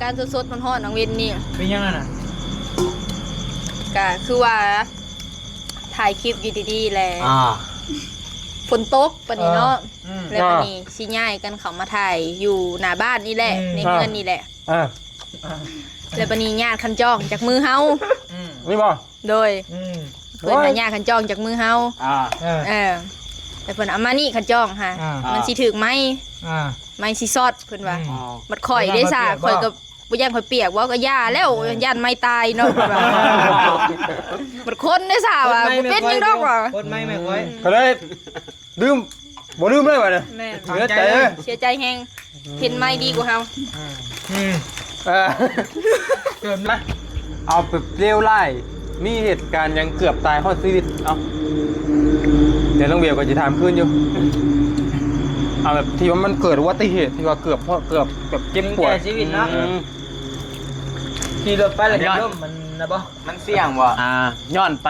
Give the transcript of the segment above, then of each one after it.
การสดๆมันฮอดน้องเวนนี่เป็นยังไงน่ะก็คือว่าถ่ายคลิปอยู่ดีๆแหละฝนตกปานนี้เนาะแล้วปานนี้สิย้ายกันเขามาถ่ายอยู่หน้าบ้านนี่แหละในเงินนี่แหละแล้วปานนี้ญาติคันจองจากมือเฮานี่บ่โดยเพิ่นญาติคันจองจากมือเฮาแต่เพิ่นเอามานี่คันจองค่ะมันสิถึกไหมไม่สิซอดเพิ่นว่าบัดข่อยได้ซะข่อยก็บ่ย่านข่อยเปียกว่าก็ย่าแล้วย่านไม่ตายเนาะบัดคนได้ซะว่าบ่เป็นหยังดอกว่าคนไม่ค่อยก็เลยดื่มบ่ดื่มเลยว่ะเนี่ยเสียใจแฮงเห็นไม่ดีกว่าเฮาเกือบนะเอาไปเลี้ยวไล่มีเหตุการณ์ยังเกือบตายฮอดชีวิตเอาเดี๋ยวน้องเบียวก็จะถามขึ้นอยู่เอาแบบที่ว่ามันเกิดอุบัติเหตุที่ว่าเกือบแบบเจ็บปวดชีวิตเนาะขี่รถไปแล้วจะล้มมันนะบ่มันเสี่ยงบ่ย้อนไป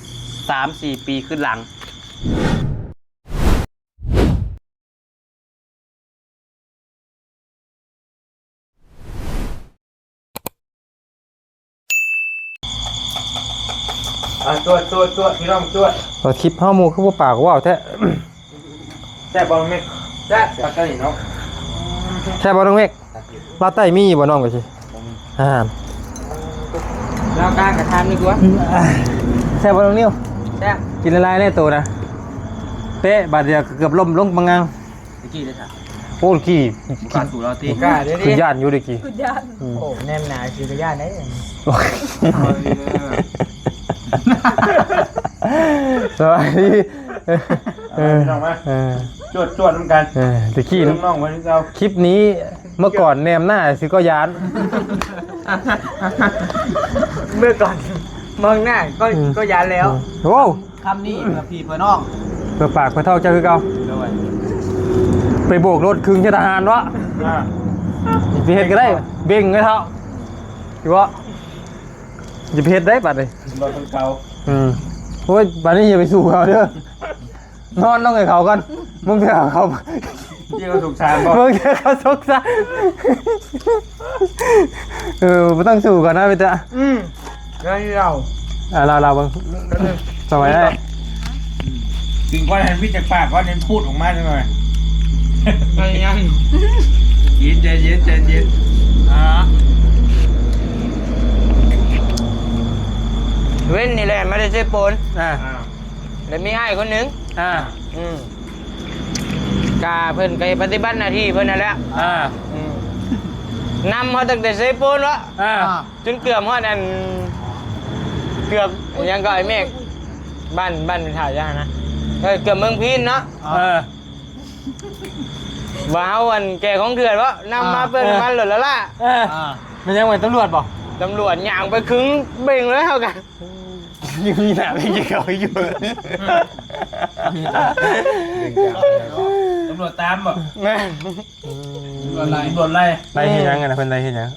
3-4 ปีขึ้นหลังตัวพี่น้องตัวคลิปห้าโมงคือว่าปากว่าวแท้แซ่บบอลเมกแซ่บปากไก่เนาะแซ่บบอลเมกลาไต้มีบ่น้องกันสิแล้วกล้ากระทำนี่กูแซ่บบอลนิ้วแซ่บกินอะไรแน่ตัวนะเป๊ะบาดเดียวเกือบล้มลงบังงังกี่เลยค่ะโอ้กี่การสู่เราตีคือย่านอยู่ดิกี่โอ้แนมหนาคือย่านไหนสวัสดีน้องมาจวดน้ำกันตะกี้น้องมาที่เราคลิปนี้เมื่อก่อนแนมหน้าสิก็ยานเมื่อก่อนมองหน้าก็ยานแล้วโอ้คำนี้เพื่อพี่เพื่อน้องเพื่อปากเพื่อเท่าเจ้าคือเก่าไปโบกรถครึ่งทหารวะไปเห็ดก็ได้เบ่งไงเท่าถือว่าจะไปเห็ดได้ปัดเลยรถเก่าโอ้ยปัดนี้อย่าไปสู้เขาเด้อนอนต้องให้เขากันมึงเถอะเขาที่เขาสุกชานบ่มึงเถอะเขาสุกชานไม่ต้องสู้กันนะพี่จ๊ะก็เราเราบังสมัยได้ถึงก้อนเห็นพี่จากปากก้อนเห็นพูดออกมาจังเลยยังเย็นเว้นนี่แหละไม่ได้ใช้ปนแล้วมีไอ้คนหนึ่งกาเพิ่นไปปฏิบัติหน้าที่เพิ่นนั่นแหละนำเขาตั้งแต่ใช้ปนวะจนเกือบเขานั่นเกือบยังก็ไอ้เมฆบ้านเป็นถ่ายยากนะเกือบเมืองพีนเนาะว่าเอาวันแก่ของเถื่อนวะนำมาเปิ้นมันหลุดแล้วล่ะมันยังเหมือนตำรวจป่ะตำรวจย่างไปครึ่งเบ่งเลยเท่ากันยังมีหนาไม่กี่เขาอยู่ตำรวจตามบ่แม่ตำรวจไล่ไล่เฮียยังไงนะเพิ่นไล่เฮียยัง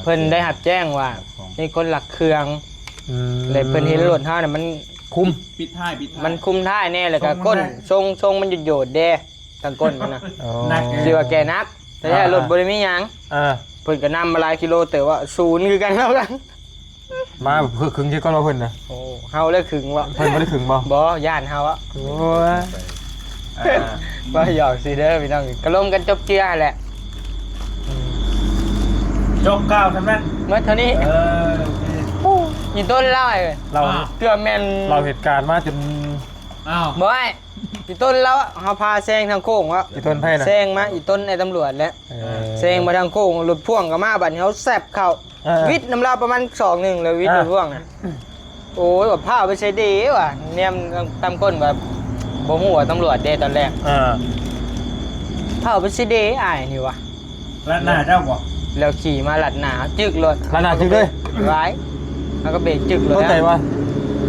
เพิ่นได้หับแจ้งว่ามีคนหลักเครื่องเลยเพิ่นเห็นรถท่าเนี่ยมันคุมปิดท้ายมันคุมท่าแน่เลยกับก้นทรงมันหยุดโยดเด้ทางก้นมันนะคือว่าแกนักแต่ถ้ารถบริมียังเพิ่นก็นำมาหลายกิโลแต่ว่าศูนย์คือกันแล้วกันมาขึงที่ก้อนมาเพิ่นนะโอ้เฮาเลยขึงวะเพิ่นไม่ได้ขึงบ่ย่านเฮาอะโอ้ยบ่หยอกสิเด้อพี่น้องกระลมกันจบเจือแหละจบก้าวทำนั้นเมื่อเท่านี้อีต้นเล่าไอ้เราเกือบแม่นเราเหตุการณ์มาจนบ่ไอ้อีต้นแล้วเฮาพาแซงทางโค้งวะอีต้นไพ่น่ะแซงมาอีต้นในตำรวจแล้วแซงมาทางโค้งรถพ่วงก็มาบัดนี้เฮาแซ่บเข้าวิทย์น้ำลาวประมาณ2-1เลยวิทย์รถพ่วงน่ะโอ้ยแบบผ้าไปใช้ดีว่ะเนี่ยตามก้นแบบบ่ฮู้ว่าตำรวจเด้ตอนแรกผ้าไปใช้ดีอ้ายนี่วะลัดหน้าเจ้าบ่แล้วขี่มาลัดหน้าจึกรถลัดหน้าจึกเลยร้ายแล้วก็เบรกจึกเลยต้องใจว่า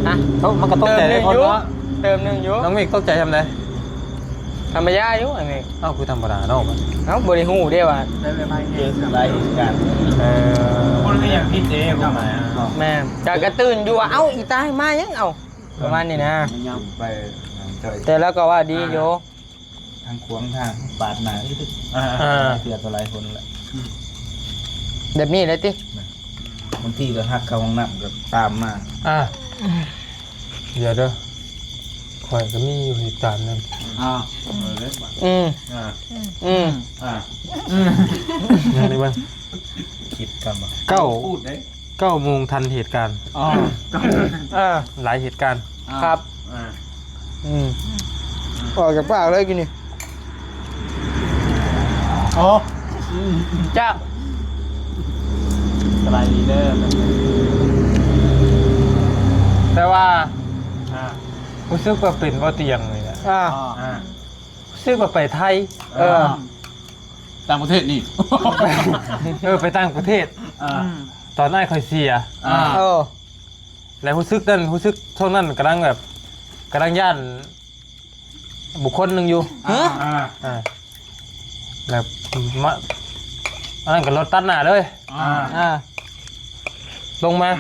ฮะมันก็ต้องใจเลยคนว่าเติม1อยู่น้องเมฆต้องใจทำไงธรรมดาอยู่ไอ้เมฆคือธรรมดาเนาะบ่ได้ฮู้เด้ว่าเกมอะไรกันคนก็ยังพิดเด้เข้ามาแม่จากกระตื่นอยู่ว่าเอ้าอีตายมายังเอาประมาณนี้นะไปแต่แล้วก็ว่าดีอยู่ทางขวางทางปาดหน้าเสียตัวหลายคนแหละ แบบนี้เลยติ บางทีก็หักเข้าห้องน้ำก็ตามมา เดี๋ยวเด้อข่อยก็มีอยู่เหตุการณ์นึง อืม อืม อย่างนี้บ้าง คิดกันบ่ พูดได้9 โมงทันเหตุการณ์ หลายเหตุการณ์ ครับอืมออกจากปากเลยกินนี่ โอ้ จ้า สบายดีเด้อ แต่ว่ารู้สึกว่าเป็นว่าเตียงเลยนะ รู้สึกว่าไปไทย ต่างประเทศนี่ ไปต่างประเทศ ตอนนั้นค่อยเสีย แล้วรู้สึกช่วงนั้นกำลังย่านบุคคลหนึ่งอยู่แบบมาอันนั้นก็รถตัดหน้าเลยลงมา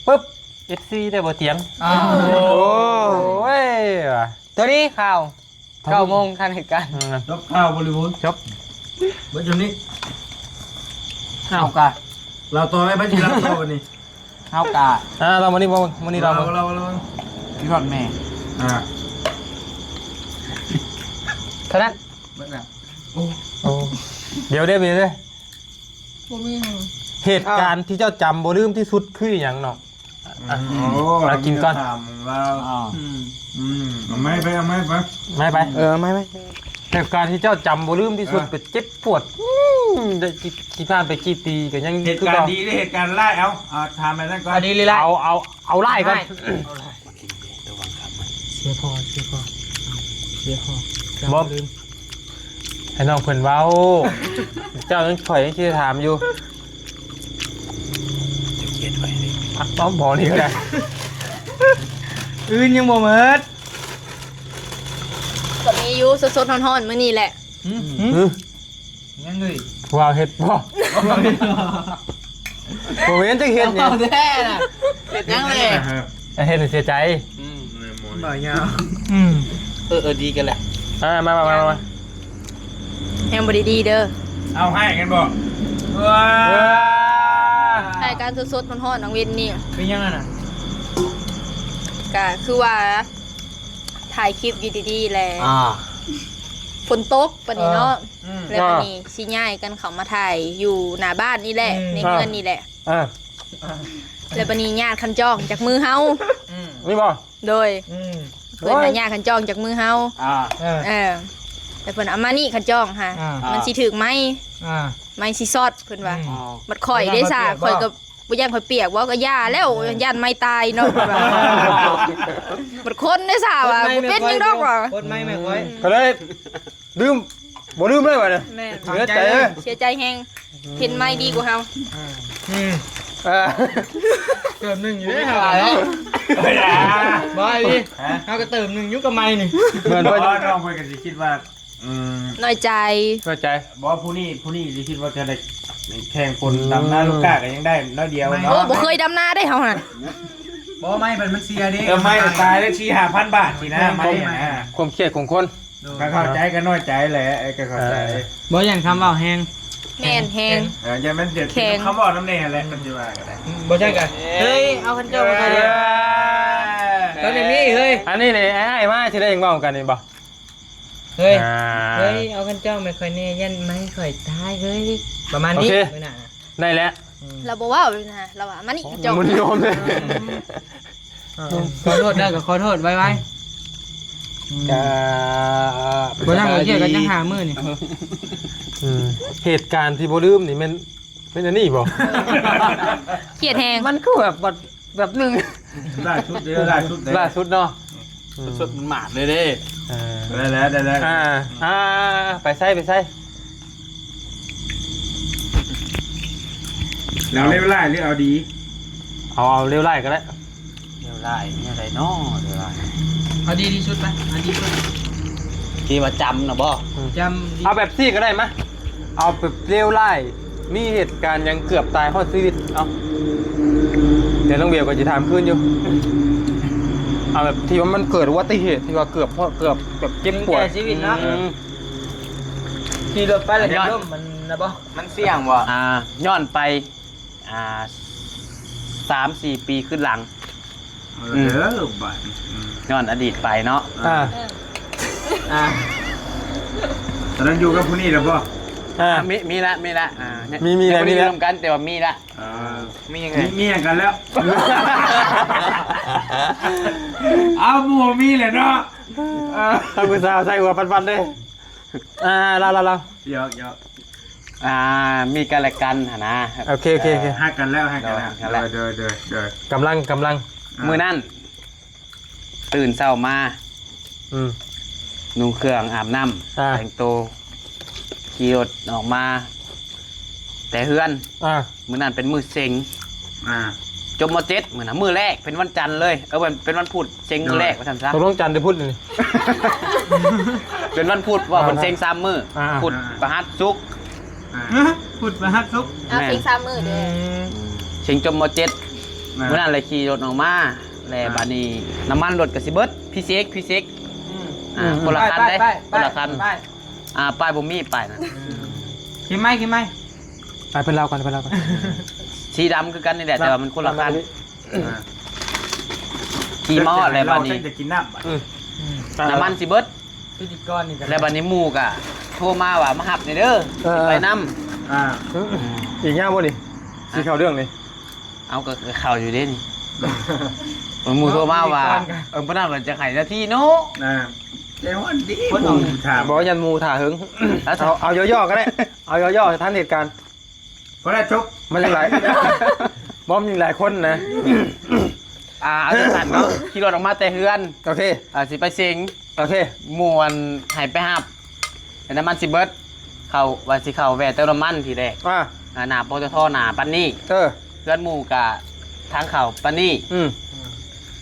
ปุ๊บ FC ได้บ่เตียงโอ้ยว่ะ ตัวนี้ข่าว9 โมงทันเหตุการณ์ จบข้าวบริบูรณ์ จบ เมื่อจนนี้ข้าวกาเราตัวไม่เป็นที่เราตัววันนี้ข้าวกา เราวันนี้เรา พี่รอดแม่เท่านั้น เมื่อน่ะ โอ้เดี๋ยวได้เหตุการณ์ที่เจ้าจำบ่ลืมที่สุดคืออย่างเนาะเรากินก่อน ไม่ไป ไม่ไป ไม่เหตุการณ์ที่เจ้าจำบ่ลืมที่สุดเป็นเจ็บปวดที่ผ่านไปกี่ปีก็ยัง เหตุการณ์ดีหรือเหตุการณ์ร้ายเอาทำไปนั่นก่อน อันนี้เลยละ เอาไล่ก่อน เสียพอบ๊อบให้น้องเพิ่นเว้าเจ้าต้องข่อยยังสิถามอยู่จะเขียนไว้เลยต้องบอกนี่ก็ได้ อื่นยังบ่หมด ก็มีอยู่สดๆร้อนๆมื้อนี้แหละ ยังไง ว้าวเฮ็ดบ่บ่เห็นจังเฮ็ดนี่ แท้น่ะเฮ็ดยังเลย เฮ็ดให้เสียใจ บ่ยาวดีกันแหละ มา แฮงบ่ได้ดีเด้อ เอาให้กันบ่ รายการสดๆร้อนๆน้องเวนนี่ เป็นยังไงน่ะ ก็คือว่าถ่ายคลิปอยู่ดีๆแหละฝนตกปานนี้เนาะแล้วปานนี้สิย้ายกันเข้ามาถ่ายอยู่หน้าบ้านนี่แหละในเรือนนี่แหละแล้วปานนี้ญาติคันจองจากมือเฮา นี่บ่ โดยเพิ่นน่ะญาติคันจองจากมือเฮาแต่เพิ่นเอามานี่คันจองค่ะมันสิถึกไหมไม่สิซอดเพิ่นว่าบัดข่อยได้ซะข่อยก็บ่ย่านข่อยเปียกว่าก็ย่าแล้วย่านไม่ตายเนาะเพิ่นว่าบัดคนได้ซะว่าบ่เป็นหยังดอกว่า คนไม่ค่อย ก็เลยลืมบ่ลืมเลยว่ะเนี่ย แม่ เสียใจเลย เสียใจแฮงเห็นไม่ดีกว่าเฮา เติม1อยู่ได้หาแล้วบ่ดิเฮาก็เติม1อยู่กับไม้นี่ เหมือน เพ เพิ่ ราะ น น้องไปกันสิคิดว่า น้อยใจ เข้าใจ บอกว่าผู้นี้สิคิดว่าจะได้แข่งคนดำหน้าลูกกากันยังได้น้อยเดียว โอ้ เนาะ บ่เคยดำนาได้เฮาน่ะ บ่ไม่มันเสียดิ ไม่ตายได้ชี้5,000 บาทสินะไม่นะ ความเครียดของคน ก็เข้าใจก็น้อยใจแหละก็เข้าใจ บ่อย่างคำเว้าแฮง แม่นแฮง อย่ามันเดือดคำบอกน้ำแน่แหละมันจะว่ากันได้ บ่ใช่กันเฮ้ยเอาคันเจ้ามาเลยตอนนี้เฮ้ย อันนี้นี่ไอ้มาสิได้ยังเว้ากันนี่บ่ เฮ้ยเอาคันเจ้าไม่ค่อยแน่ยันไม่ค่อยตายเฮ้ยประมาณนี้ ได้แล้ว เราบอกว่านะเราว่ามานี่จบ มันยอมเลย ขอโทษได้ก็ขอโทษไว้บ่นั่งเที่ยวกันยังหามื้อนี่ เหตุการณ์ที่บ่ลืมนี่มันเป็นอันนี้บ่ เครียดแฮง มันก็แบบนึง ล่าสุดล่าสุดเนาะ สุดมันหมาดเลยเด้ได้แล้วไปใส่เราเรียบร้อยหรือเอาดี เอาเร็วไล่ก็ได้ เรียบร้อยนี่อะไรน้อเรียบร้อย เอาดีที่สุดไปเอาดีสุด กี่ว่าจำนะบ่ จำ เอาแบบซี่ก็ได้มะเอาแบบเร็วไล่มีเหตุการณ์ยังเกือบตายเพราะชีวิตเอาเดี๋ยวต้องเบียวก็จะถามขึ้นอยู่เอาแบบที่ว่ามันเกิดอุบัติเหตุที่ว่าเกือบแบบเจ็บปวด ชีวิตเนาะขี่รถไปแล้วล้มมัน นะบ่ มันเสี่ยงบ่ ย้อนไป3-4 ปีขึ้นหลัง เด้อบัด ย้อนอดีตไปเนาะ ตอนนั้นอยู่กับผู้นี้แล้วบ่ มีละมี อะไร รวมกันแต่ว่ามีละ มียังไง มีอย่างกันแล้วเอาบัวมีเลยเนาะ ทำมือสาวใส่หัวปันๆเด้เราเดี๋ยวมีกันและกันหั่นนะ โอเคหักกันแล้วเดินกำลัง มื้อนั้นตื่นเช้ามานุ่งเครื่องอาบน้ำแต่งตัวขี่รถออกมา แต่เฮือนมื้อนั้นเป็นมื้อเซ็งจบม.7มื้อน่ะมื้อแรกเป็นวันจันทร์เลยเป็นวันพุธเซ็งมื้อแรกว่าซั่นซะ ตกลงจันทร์ได้พูดนี่ เป็นวันพุธว่าเพิ่นเซ็ง3มื้อพุธพฤหัสศุกร์ พุดมาฮัดซุก เอาเซ็ง3มื้อเด้อ เซ็งจบม.7มื้อนั้นเลยขี่รถออกมาแล้วบัดนี้น้ำมันรถก็สิเบิดพี่เซ็กคนละคันเด้คนละคันป้ายบ่มีป้ายนั่น กินไหม ไปเป็นเรากัน สีดำคือกันนี่แหละแต่ว่ามันคนละคันขี่มอดแล้วบัดนี้ จะกินน้ำบัด น้ำมันสิเบิด พิธีกรนี่กัน แล้วบัดนี้หมู่ก็โทรมาว่ามาหับนี่เด้อไปนำ อีกย่างบ่นี่สีขาวเรื่องนี่ เอาก็เข้าอยู่เด้นี่หมู่โทรมาว่าบ่น่าจะให้นาทีเนาะ เดี๋ยววันดีคนถาม บอกยันมูถ่าหึงเอาย่อๆก็ได้เอาย่อๆท่านเหตุการณ์ เพราะได้จบ มันยังหลายบอมยังหลายคนนะ เอาสั่นเนาะขี่รถออกมาแต่เฮือน โอเค สิไปสิง โอเค มวนให้ไปหับแต่น้ำมันสิเบิดเข้าว่าสิเข้าแวะเติมน้ำมันทีแรกหน้าปตทหน้าปันนี่เพื่อนหมู่กะทางเข้าปันนี่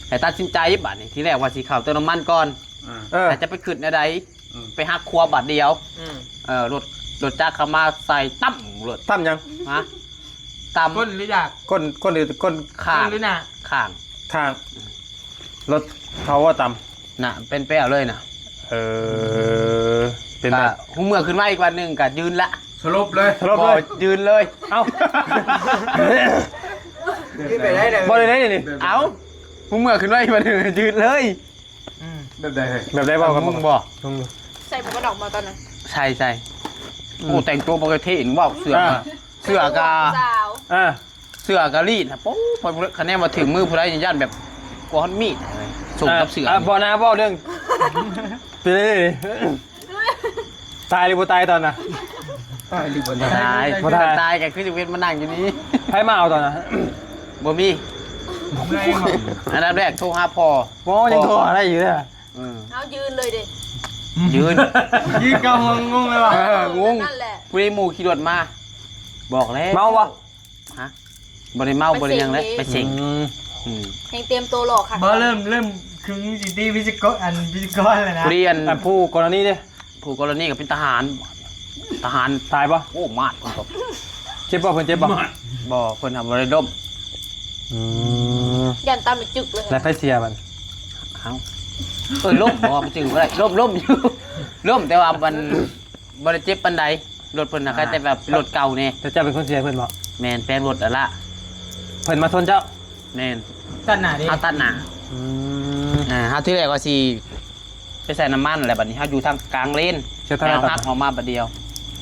แต่ตัดสินใจบัดนี้ทีแรกว่าสิเข้าเติมน้ำมันก่อนแต่จะไปขึ้นในใดไปหักครัวบัดเดียวรถจักรเข้ามาใส่ตั้มรถ ตั้มยัง ฮะตั้ม ก้นหรืออยาก ก้นหรือก้น ข้าง หรือหน้า ข้าง ทางรถเขาว่าต่ำ น่ะเป็นแป้วเลยน่ะ เป็น กะ แบบ หูเมื่อขึ้นมาอีกวันหนึ่งกะยืนละ สรุปเลย ยืนเลย เอ้า ขึ้นไปได้เลย บอลเลยนี่ เอาหูเมื่อขึ้นมาอีกวันหนึ่งยืนเลย แบบใด แบบได้บอกกับ มึงบอก ใส่หมวกกระดอกมาตอนนั้น ใช่โอ้แต่งตัวปกติเห็นว่าเสือกะ สาว เสือกะรีดนะปุ๊บพอคะแนนมาถึงมือผู้ใดย่านแบบกลัวฮอนมีดส่งกับเสือบ อลนะบอลเรื่องเป็นเลยตายหรือบ่ตายตอนน่ะ ตายกันคือจะเว้นมานั่งอยู่นี้ ให้มาเอาตอนน่ะ บ่มีอันดับแรกโทรหาพ่อ ยังโทรอะไรอยู่เนี่ย เอายืนเลยเด้ ยืน กำลังงงเลยว่ะ งง นั่นแหละ ผู้ใดหมู่ขี่รถมาบอกแล้ว เมาวะ ฮะบ่ได้เมาบ่ได้หยังแล้วไปสิง แห่งเตรียมตัวหลอกค่ะ บ่เริ่มคึงสิตี้พิจิกรเลยนะ เรียน ผู้กรณีดิ ผู้กรณีก็เป็นทหาร ตายปะ โอ้มาดคนตบ เจ็บปะเพิ่นเจ็บปะ บ่เพิ่นทำบ่ได้ล่ม ยันตามไปจึกเลย และไฟเสียมัน เอ้าล่มบ่มันจึงบ่ได้ล่มอยู่ล่มแต่ว่ามันบ่ได้เจ็บปานใดรถเพิ่นน่ะก็แต่แบบรถเก่านี่ แต่เจ้าเป็นคนเสียเพิ่นบอก แม่นแปลงรถอะละ เพิ่นมาชนเจ้า แม่น ตัดหน้าดิ เฮาตัดหน้าเฮาที่แรกว่าสิไปใส่น้ำมันแล้วบัดนี้เฮาอยู่ทางกลางเลน เสีย แล้ ทาง วหักออกมาบัดเดียว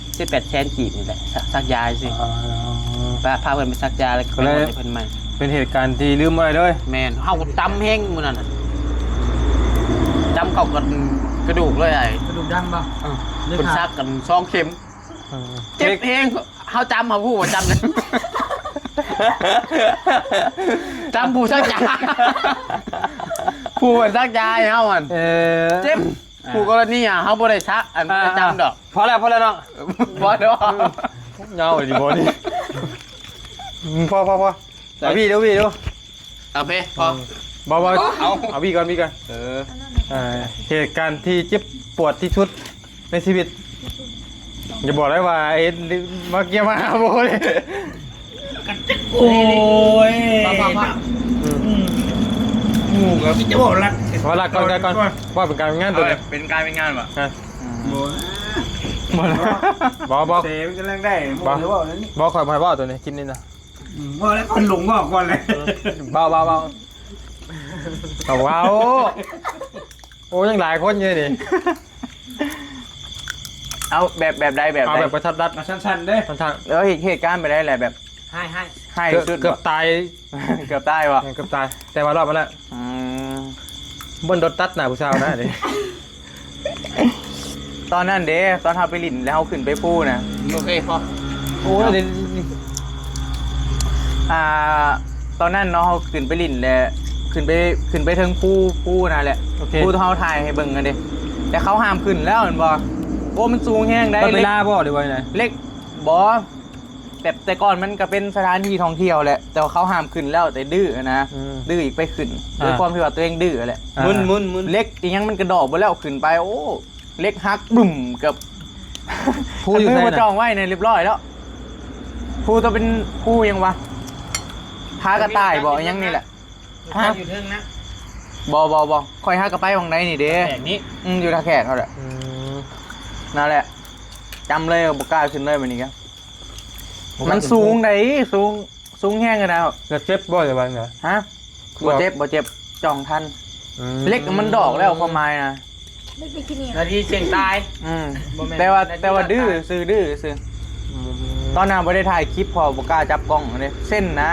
18แสนกีบนี่แหละซักยาสิพาเพิ่นไปซักยาแล้วก็ไปรถให้เพิ่นใหม่ เป็นเหตุการณ์ที่ลืมไม่ได้เลย แม่นเฮาจำแห้งมื้อนั้นน่ะจำเข้ากับกระดูกเลยไอ้ กระดูกดำป่ะ เพิ่นซักกัน2เข็มเจ็บแห้งเฮาจำเฮาผู้ว่าจำเลยจำผู้ซักยาผู้ว่าซักยาให้เฮาหั่นเจ็บผู้กรณีอ่ะเฮาบ่ได้ซักอันบ่ได้จำดอก พอแล้วเนาะ บ่ดอก เงาเลยดิบ่นี่พอเอาพี่ดู เอาเพพอ บ่เอาพี่ก่อนเหตุการณ์ที่เจ็บปวดที่สุดในชีวิตอย่าบอกได้ว่าไอ้มาเกี่ยมาโบเลย โอ้ย ป่ะ หมู่กับจะบอกละ ว่าละก่อนว่าเป็นการงานตัวนี้ เป็นการเป็นงานป่ะ หมดแล้วบ่ เตะมันกำลังได้บ่หรือว่านั่นนี่ บ่คอยบ่ตัวนี้กินนี่นะ บ่แล้วคนหลงบอกก่อนเลย เบาเอาว้าวโอ้ยังหลายคนอยู่ดิ เอาแบบใดแบบ เอา ใด แบบกระชับรัด มาสั้นๆเด้ ทาง แล้วเหตุการณ์ไปได้แหละแบบ ให้ ให้สุด เกือบตาย เกือบตายวะ เกือบตายแต่ว่ารอดมาแล้ว บนรถตัดหน้าผู้สาวนะดิ ตอนนั้นเด้ตอนทำไปหลินแล้วเขาขึ้นไปพูนะ โอเคพอ โอ้ย ตอนนั้นเนาะเขาขึ้นไปหลินแล้วขึ้นไปเทิงผู้นะแหละ โอเค ผู้เขาถ่ายให้เบิ่งกันดิแต่เขาห้ามขึ้นแล้วเห็นบ่โอ้มันสูงแห้งได้ มันเว เล็ก ลาบ่หรือว่าไง เล็กบอแต่ก่อนมันก็เป็นสถานที่ท่องเที่ยวแหละแต่ว่าเขาห้ามขึ้นแล้วแต่ดื้อนะดื้ออีกไปขึ้นด้วยความที่ว่าตัวเองดื้อแหละ มุน เล็กอีกยังมันกระดอกไปแล้วขึ้นไปโอ้เล็กฮักบุ่มกับ ผู้อยู่ มื ไหน มาจ นะ องไว้ในเรียบร้อยแล้วผู้ต้องเป็นผู้ยังวะพากระต่ายบอกยังนี่แหละ อยู่เทิงนะ บคอยฮักกระไปวังไหนนี่เด้ แบบนี้ อยู่ท่าแขกเขาแหละ อืม นั่นแหละจำเลยบกล้าขึ้นเลยแบบนี้ครับมันสูงไหนสูงแห้งกันนะ เกิดเจ็บบ่หรือว่าไง ฮะบ่เจ็บจ่องทันเล็กมันดอกแล้วความหมายนะ ไม่ไปกินเนี่ย นาทีเสียงตาย แต่ว่าดื้อซื้อตอนนั้นไม่ได้ถ่ายคลิปพอบกล้าจับกล้องเลยเส้นนะ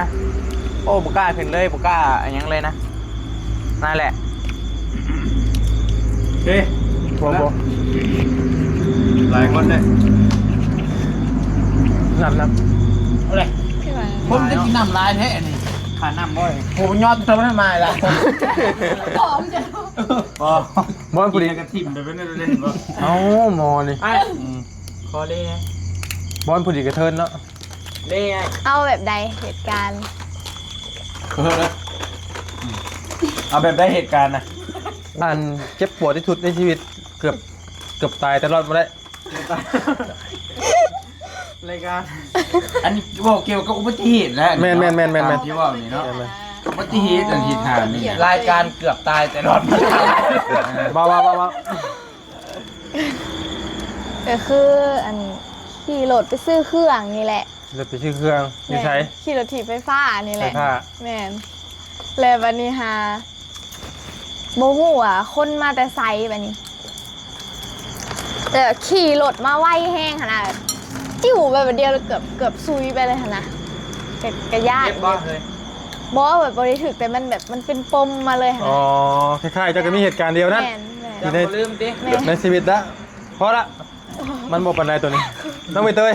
โอ้บกล้าขึ้นเลยบกล้าอย่างยังเลยนะนั่นแหละ เฮ้ย บ่ หลายคนเลย นับ เอาเลย พี่หวาน ผมจะกินน้ำลายแท้นี่ขาน้ำบ่อยโหยอดทำไมทำไมล่ะ หอมจัง บ่ผู้ดี กระถิ่มไปเป็นเล่นบ่ เอ้าหมอนี่ ขอเลยนะ บ่ผู้ดีกระเทินเนาะ เลยไง เอาแบบใดเหตุการณ์ เอาแบบได้เหตุการณ์นะ อันเจ็บปวดที่สุดในชีวิตเกือบตายแต่รอดมาได้ รายการ อันนี้บอกเกี่ยวกับอุบัติเหตุแล้ว แม่น ที่ว่านี่เนาะอุบัติเหตุอันที่ถามนี่ รายการเกือบตายแต่รอดมาได้ บ่ ก็คืออันขี่รถไปซื้อเครื่องนี่แหละ จะไปชื่อเครื่องอยู่ใช้ ขี่รถถีบไฟฟ้านี่แห ไฟ ละ ผ้า แม่นแล้ววันนี้ฮะโมหูอ่ะคนมาแต่ไซแบบนี้แต่ขี่รถมาไวแห้งขนาดจิ้วไปแบบเดียวเกือบซุยไปเลยขนาดกระยาก เจ็บบ่เลย บอแบบบริถึกแต่มันแบบมันเป็นปมมาเลย อ๋อ ค่ะ คล้ายๆจะก็มีเหตุการณ์เดียวนั้น แม่นแม่น อยู่ใน ลืมดิ แม่น ในชีวิตละพอละมันบอกปันไดตัวนี้ต้องไปเตย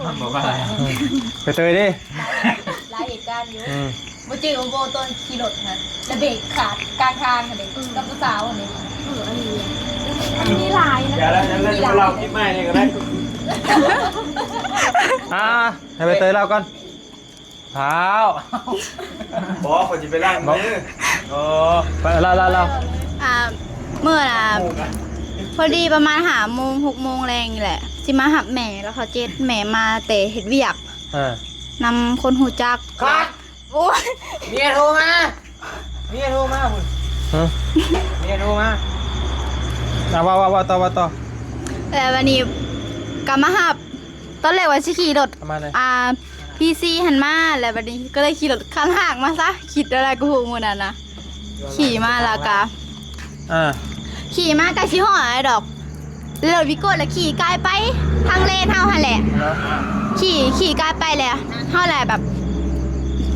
มันบอกว่าอะไร ไปเตยดิ หลายเหตุการณ์อยู่ อืม โมจิโอโบตอนขี่รถนะแล้วเบรกขาดกลางทางค่ะเด็กกับผู้สาวอันนี้อันนี้ลายนะ อย่าแล้วเราคิดไม่นี่ก็ได้ ให้ไปเตยเล่าก่อนเท้า บอกคนจะไปล่างมือโอ้ ไปเล่า เมื่อน่ะพอดีประมาณ5 โมง 6 โมงแรงนี่แหละสิมาหับแม่แล้วเขาเจ็ดแม่มาแต่เห็ดเวียก นำคนหูจัก คัด โอ้ย เมียโทรมาคุณเมียโทรมาว่าต่อ แต่วันนี้กลับมาหับ ตอนแรกว่าสิขี่รถ ประมาณไหน พีซีหันมาแล้ววันนี้ก็เลยขี่รถข้างห่างมาซะคิดอะไรก็หูหมดน่ะนะขี่มาแล้วก็ ขี่มากะชิห่อไอ้ดอกแล้ววิโก้แล้วขี่กายไปทางเลนเฮาหั่นแหละขี่กายไปแล้วเฮาแหละแบบ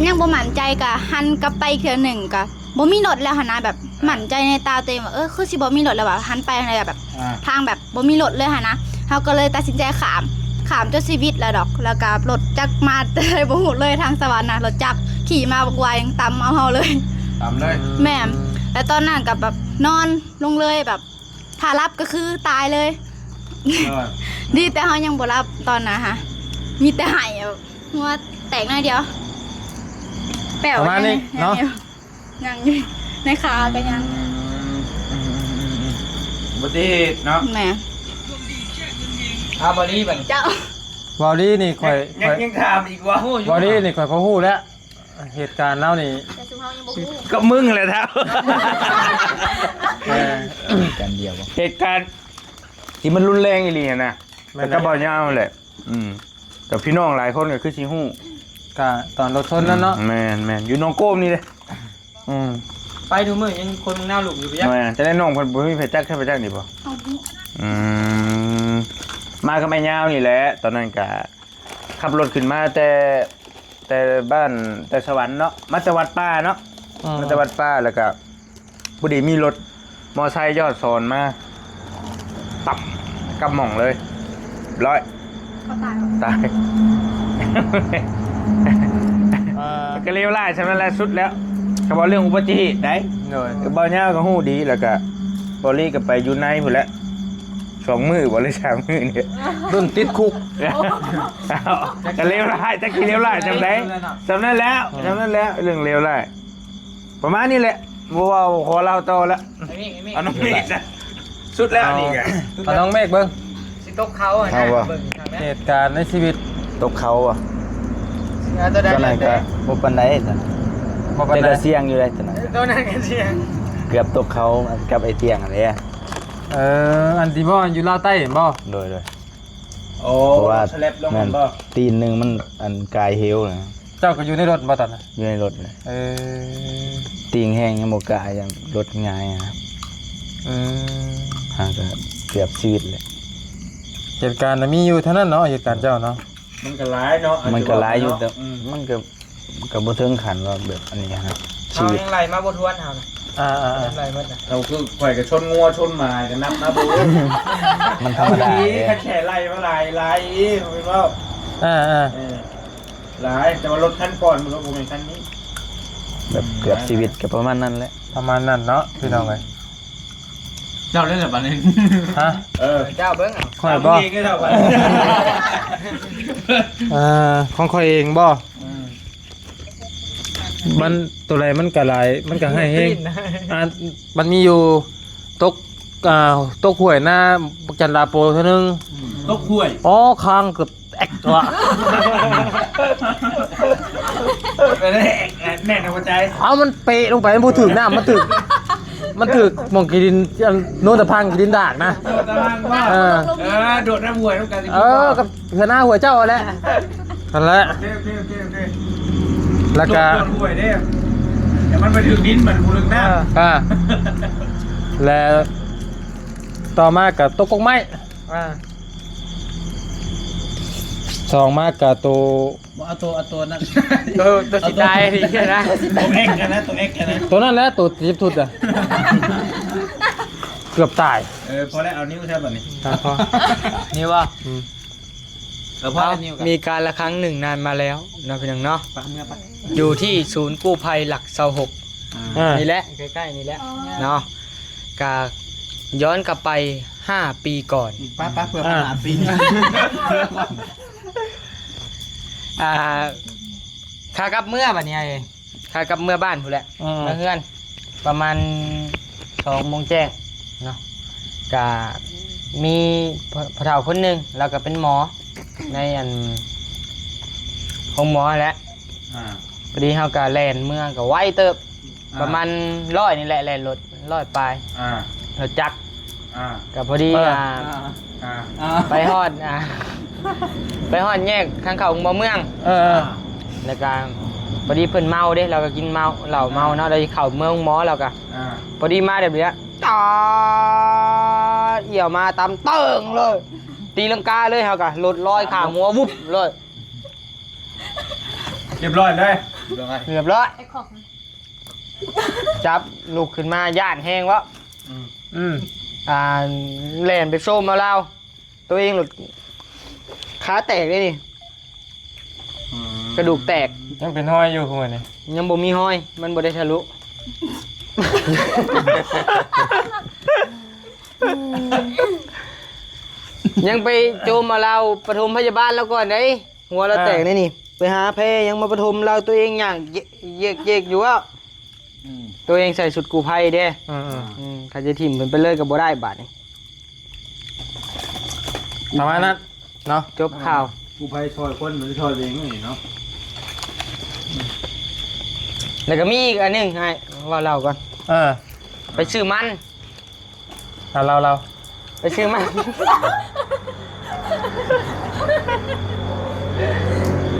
ยังบ่มั่นใจกะหันกลับไปเทื่อหนึ่งกะบ่มีรถแล้วหั่นนะแบบมั่นใจในตาตัวเองว่าคือสิบ่มีรถแล้วว่าหันไปอะไรแบบทางแบบบ่มีรถเลยหั่นนะเฮาก็เลยตัดสินใจขามจนชีวิตแล้วดอกแล้วก็รถจักรมาเลยบ่ฮู้เลยทางสวรรค์นะรถจักรขี่มาบักวายยังตำเอาเฮาเลย ตามเลย แม่แล้วตอนนั้นกับแบบนอนลงเลยแบบถ้ารับก็คือตายเลย ดีแต่เขายังบ่รับตอนนั้นฮะมีแต่หายแบบหัวแตกหน่อยเดียวแป๋ว ประมาณนี้เนาะ ยังอยู่ในขาก็ยัง อุบัติเหตุเนาะ แม่ อาบอดี้บัน เจ้าว อลลี่นี่ข่อย ยังถามอีกว่า วอลลี่นี่ข่อยเขาฮู้แล้วเหตุการณ์เล่านี่ แต่ซุมเฮายังบ่ฮู้ ก็มึงเลยครับ เออ เหตุการณ์ ที่มันรุนแรงอีหลีนะแต่ก็บ่ยาวแหละกับพี่น้องหลายคนก็คือสิฮู้ ก็ตอนรถชนนั่นเนาะ แม่นอยู่น้องโก้มนี่เลยไปดูมื้อยังคนมึงหน้าลูกอยู่ยัก แม่จะได้น้องเพิ่นบ่มีไผจักใช่ไผจักนี่บ่มากับแม่ยาวนี่แหละตอนนั้นก็ขับรถขึ้นมาแต่บ้านแต่สวรรค์เนาะมาจากวัดป้าเนาะมาจากวัดป้าแล้วก็พอดีมีรถมอไซค์ยอดสอนมาตับกับหม่องเลยร้อยตายก็เลี้ยวไล่ใช่ไหมแล้วสุดแล้วก็บอกเรื่องอุบัติเหตุได้ก็บ่ยาวก็ฮู้ดีแล้วก็บอลี่ก็ไปอยู่ในพุ่นแล้ว2 มื้อบ่เลย3 มื้อนี่โดนติดคุกก็เลี้ยวไล่จักกี่เลี้ยวไล่จำได้จำนั้นแล้วเรื่องเลี้ยวไล่ประมาณนี้แหละบ่ว่าขอเล่าต่อแล้วเอาน้องเมฆซะสุดแล้วนี่ไง เอาน้องเมฆเบิ่ง สิตกเขาอ่ะนะเบิ่งทางนั้น เหตุการณ์ในชีวิต ตกเขาอ่ะ ตัวใด ตอนนั้นก็บ่ปานใดจ้ะ บ่ปานใด แต่ก็เสี่ยงอยู่ได้ตอนนั้น ตัวนั้นกันเสียง เกือบตกเขากับไอ้เตียงอะไรอ่ะ อันที่บ่อยู่ลาวใต้เห็นบ่ โดย โอ้ เพราะว่ามันตีนหนึงมันอันกายเฮวนะ เจ้าก็อยู่ในรถบ่ตอนนั้น อยู่ในรถเลย ตี ตีงแห้งยังบ่กายยังรถง่ายนะห่างก็เกือบชีวิตเลย เหตุการณ์น่ะมีอยู่เท่านั้นเนาะเหตุการณ์เจ้าเนาะ มันก็ร้ายเนาะมันก็ร้ายอยู่แต่มันก็บ่ถึงขั้นว่าแบบอันนี้ครับชี เอา วิต ยังไหลมาบ่ทวนเฮานะยังไหลหมดน่ะ เราคือข่อยก็ชนงัวชนหมาก็นับนะบ่มันธรรมดาแค่ไล่มาหลายเป็นว่าหลายแต่ว่ารถคันก่อนมันก็บ่แม่นคันนี้แบบเกือบชีวิตก็ประมาณนั้นแหละ ประมาณนั้นเนาะพี่น้องเอ้ย เจ้าเล่นแบบนี้ ฮะ เจ้าเบิ่ง ข่อยบ่ของข่อยเองบ่มันตัวไรมันก็หลายมันก็ให้เฮงมันมีอยู่ตกหวยหน้าจันดาโปเท่านึง ตกห้วย อ๋อคางเกือบแอกว่ะ แน่นหัวใจ เอามันเปะลงไปมันพูดถึงหน้ามันถึกมองกีดินโน้ตพังกีดินดากนะโดดน้ำหวยต้องการ กับเหือหน้าหัวเจ้าแหละนั่นแหละแล้วก็ หวยเนี่ยแต่มันไปถึงดินเหมือนกูลึกหน้า แล้วต่อมากับตกกงไม้สองมากกับตัว เอาตัวนั้น ตัวสิตายนี่นะ ตัวเอ็กกันนะตัวเอ็กกันนะ ตัวนั้นแหละตัวจิบทุดอ่ะเกือบตาย พอแล้วเอานิ้วใช่ป่ะนี่ นี่ว่า พ่อนิ้วกัน มีการละครั้งหนึ่งนานมาแล้วนะพี่น้องเนาะอยู่ที่ศูนย์กู้ภัยหลักเสา6นี่แหละใกล้ๆนี่แหละเนาะกาย้อนกลับไป5 ปีก่อน ป้าเพื่อขนาดปี ขากลับเมื่อบัดนี้ขากลับเมื่อบ้านพู้นแหละมาเฮือนประมาณ2 โมงแจ้งเนาะกามีผู้เฒ่าคนหนึงแล้วก็เป็นหมอในห้องหมอแหละพอดีเฮาก็แล่นเมื่อก็ไวเติบประมาณ100นี่แหละแล่นรถ100ปลายรถจักรก็พอดีไปฮอดแยกทางเข้าของบ่เมืองแล้วก็พอดีเพิ่นเมาเด้เราก็กินเมาเหล้าเมาเนาะเราเข้าเมืองหมอแล้วก็พอดีมาแบบนี้ตาเอี่ยวมาตามเติ้งเลยตีลังกาเลยเฮาก็รถลอยข้างหัววุบเลย เรียบร้อยเลย เรียบร้อยจับลูกขึ้นมาย่านแห้งวะเล่นไปโซ่มาแล้วตัวเองหลุดขาแตกเลยนี่กระดูกแตก ยังเป็นห้อยอยู่คุณนี่ ยังบ่มีห้อยมันบ่ได้ทะลุยังไปโจมมาเราปฐมพยาบาลแล้วก่อนได้หัวเราแตกนี่ไปหาแพยังมาปฐมเราตัวเองอย่างเยกอยู่ว่าตัวเองใส่สุดกูภัยเด้ถ้าจะถิ่มมันไปเลยกับบ่ได้บาดนี่ ประมาณนั้นเนาะ จบข่าว กูไปซอยคนหรือซอยเองนี่เนาะ แล้วก็มีอีกอันหนึงให้ว่าเราก่อนไปซื้อมัน เรา ไปซื้อมัน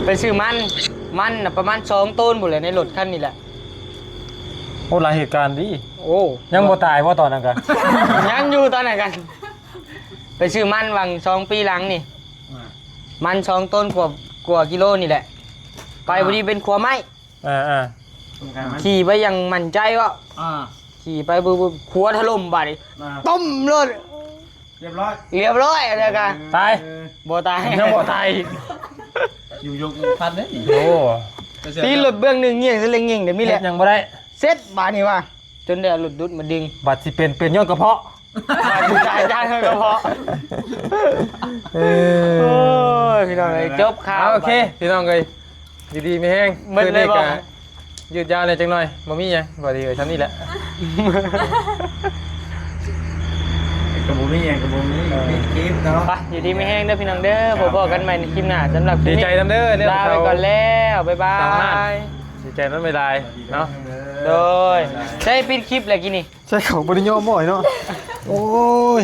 ไปซื้อมันน่ะประมาณ2ต้นหมดเลยในรถคันนี้แหละ โอ้หลายเหตุการณ์ดิ โอ้ ยังบ่ตายว่าตอนนั้นกัน ยังอยู่ตอนไหนกัน ไปซื้อมันวัง2 ปีหลังนี่ มัน2 ต้นกว่ากิโลนี่แหละ ไปพอดีเป็นขัวไม้ ขี่ไปยังมั่นใจก็ขี่ไปบึบขัวถล่มบาดนี่ต้มเลย เรียบร้อย เรียบร้อยอะไรกัน ตาย บ่ตาย ยังบ่ตายอีก อยู่ยกพันเด้ โอ้ ตีรถเบื้องหนึ่งเงี้ยงซะเลยเงี้ยงเดี๋ยวนี้แห เฮ็ ละ ดยังบ่ได้ เซ็ตบาดนี่ว่าจนเดี๋ยวหลุดดุดมาดึง บัตรสิเป็นย้อนกระเพาะ บาดจ่ายจ้างกระเพาะ เอ โอ้ อย พี่น้องเลยจบข่าว เอาโอเคพี่น้องเอ้ยอยู่ดีไม่แห้ง เบิดเลยบ่ คืนนี้ก็ยืดยาวเลยจังหน่อยบ่มีหยังบ่ดีเอ้ยชั้นนี้แหละ กระบุมีอย่างกระบุมีมีคลิปเนาะ ไปอยู่ดีไม่แห้งเด้อพี่น้องเด้อพบกันใหม่ในคลิปหน้าสำหรับคลิ ดี ปนี้ ใจนำเด้อเนี่ย ลาไปก่อนแล้วบ๊ายบา สามห้า ย ดีใจนั้นไม่ได้เนาะ โดยใช้ปิดคลิปแล้วกินนี่ ใช่ของบริโยมบ่อยเนาะโอ้ย